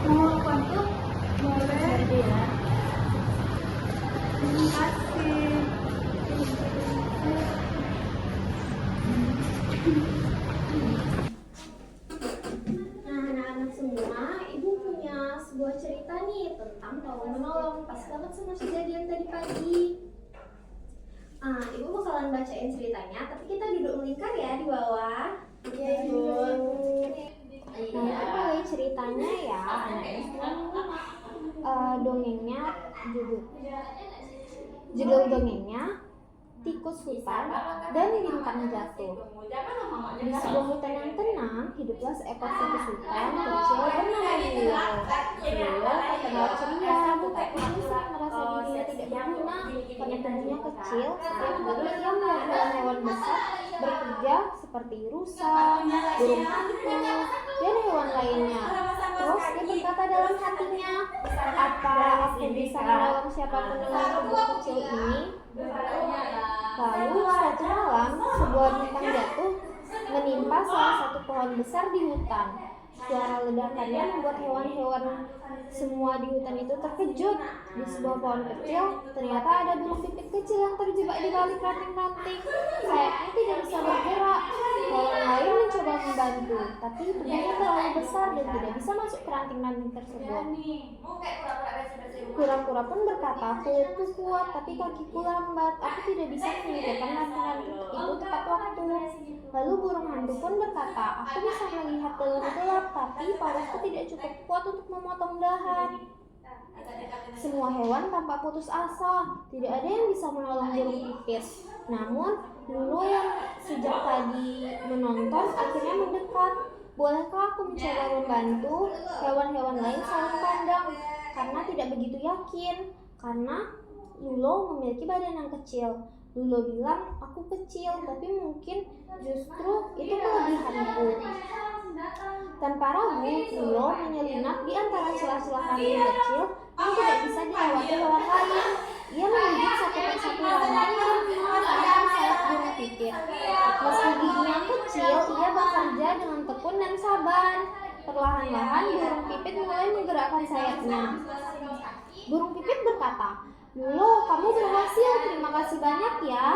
Mau kontuk? Boleh. Ya. Terima kasih. Nah, anak-anak semua, Ibu punya sebuah cerita nih tentang tolong menolong. Pas banget sama kejadian tadi pagi. Ibu bakalan bacain ceritanya, tapi kita duduk melingkar ya di bawah. Iya, Ibu. Nah, itu mulai ceritanya ya, anak-anak semua. Dongengnya judul dongengnya Tikus Hutan dan Bintang Jatuh. Di sebuah hutan yang tenang, hiduplah seekor tikus hutan kecil bernama Lilo. Lilo terkenal ceria, tetapi justru merasa dirinya tidak berguna karena tubuhnya kecil. Setiap hari ia melihat hewan-hewan besar bekerja seperti rusa, burung hantu, dan hewan lainnya. Terus dia berkata dalam hatinya, apa aku bisa menolong siapapun dengan tubuh kecil ini? Lalu suatu malam, sebuah bintang jatuh menimpa salah satu pohon besar di hutan. Suara ledakannya membuat hewan-hewan semua di hutan itu terkejut. Di sebuah pohon kecil, ternyata ada burung pipit kecil yang terjebak di balik ranting-ranting. Sayapnya tidak bisa bergerak. Hewan lain mencoba membantu, tapi tubuhnya terlalu besar dan tidak bisa masuk ke ranting-ranting tersebut. Kura-kura pun berkata, kulitku kuat, tapi kakiku lambat. Aku tidak bisa memindahkan ranting-ranting itu tepat waktu. Lalu burung hantu pun berkata, aku bisa melihat dalam gelap, tapi parasku tidak cukup kuat untuk memotong dahan. Semua hewan tampak putus asa. Tidak ada yang bisa menolong burung pipit. Namun, Lulu yang sejak tadi menonton akhirnya mendekat. Bolehkah aku mencoba membantu? Hewan-hewan lain saling pandang karena tidak begitu yakin. Karena Lulu memiliki badan yang kecil. Lulu bilang, aku kecil, tapi mungkin justru itu kelebihanku. Tanpa ragu, Lulu menyelinap di antara celah-celah ranting kecil yang tidak bisa dilewati hewan lain. Ia menggigit satu persatu ranting dan memanfaatkan sayap burung pipit. Meski giginya kecil, ia bekerja dengan tekun dan sabar. Perlahan-lahan burung pipit mulai menggerakkan sayapnya. Burung pipit berkata, Lulu, kamu berhasil, terima kasih banyak ya.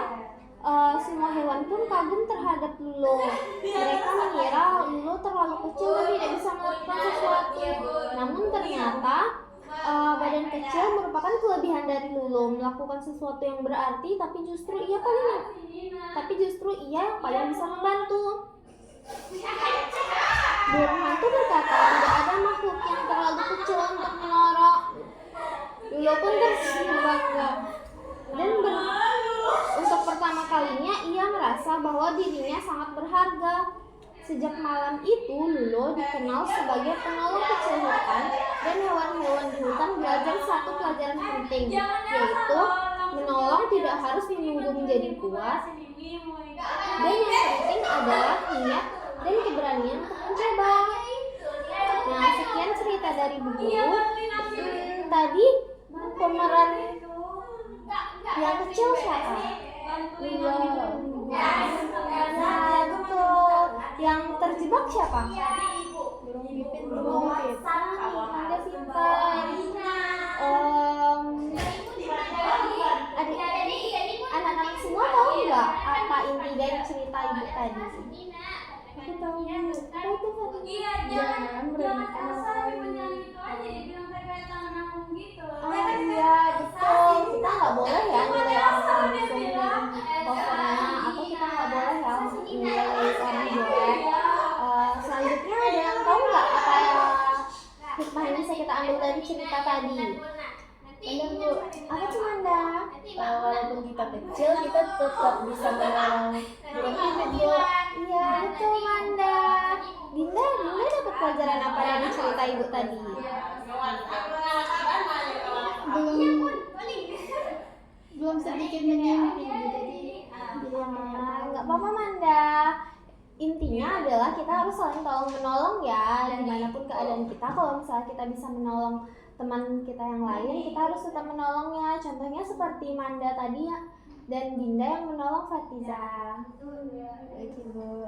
Semua hewan pun kagum terhadap Lulu. Mereka mengira Lulu terlalu kecil dan tidak bisa melakukan sesuatu. Namun ternyata badan kecil merupakan kelebihan dari Lulu. Melakukan sesuatu yang berarti, tapi justru ia yang paling bisa membantu. Burung hantu berkata, tidak ada makhluk yang terlalu kecil untuk menolong. Lulu pun tersenyum bangga dan untuk pertama kalinya ia merasa bahwa dirinya sangat berharga. Sejak malam itu Lulu dikenal sebagai penolong kecil hutan dan hewan-hewan di hutan belajar satu pelajaran penting, yaitu menolong tidak harus menunggu menjadi kuat, dan yang penting adalah niat dan keberanian untuk mencoba. Nah, sekian cerita dari Bu Guru. Tadi pemeran yang kecil siapa? Lilo. Nah, betul. Yang terjebak siapa? Burung pipit. Anda simpan. Anak-anak semua tahu nggak apa inti dari cerita ibu tadi? Aku tahu Bu. Apa itu Fatih? Jangan berani. Oh iya, betul. Kita nggak boleh ya nilai orang langsung di kosannya, atau kita nggak boleh ya nilai orang jelek. Selanjutnya ada yang tahu nggak apa hikmah yang bisa kita ambil dari cerita tadi? Ada Bu. Apa tuh Manda? Walaupun kita kecil, kita tetap bisa menolong burung pipit Bu. Iya, betul Manda. Dinda dapat pelajaran apa dari cerita ibu tadi? Belum sedikit menyimpi jadi Nggak apa-apa Manda. Intinya adalah kita harus saling tolong menolong ya, dimanapun keadaan kita. Kalau misalnya kita bisa menolong teman kita yang lain, kita harus tetap menolongnya. Contohnya seperti Manda tadi ya, dan Dinda yang menolong Fatiza. Oke Bu.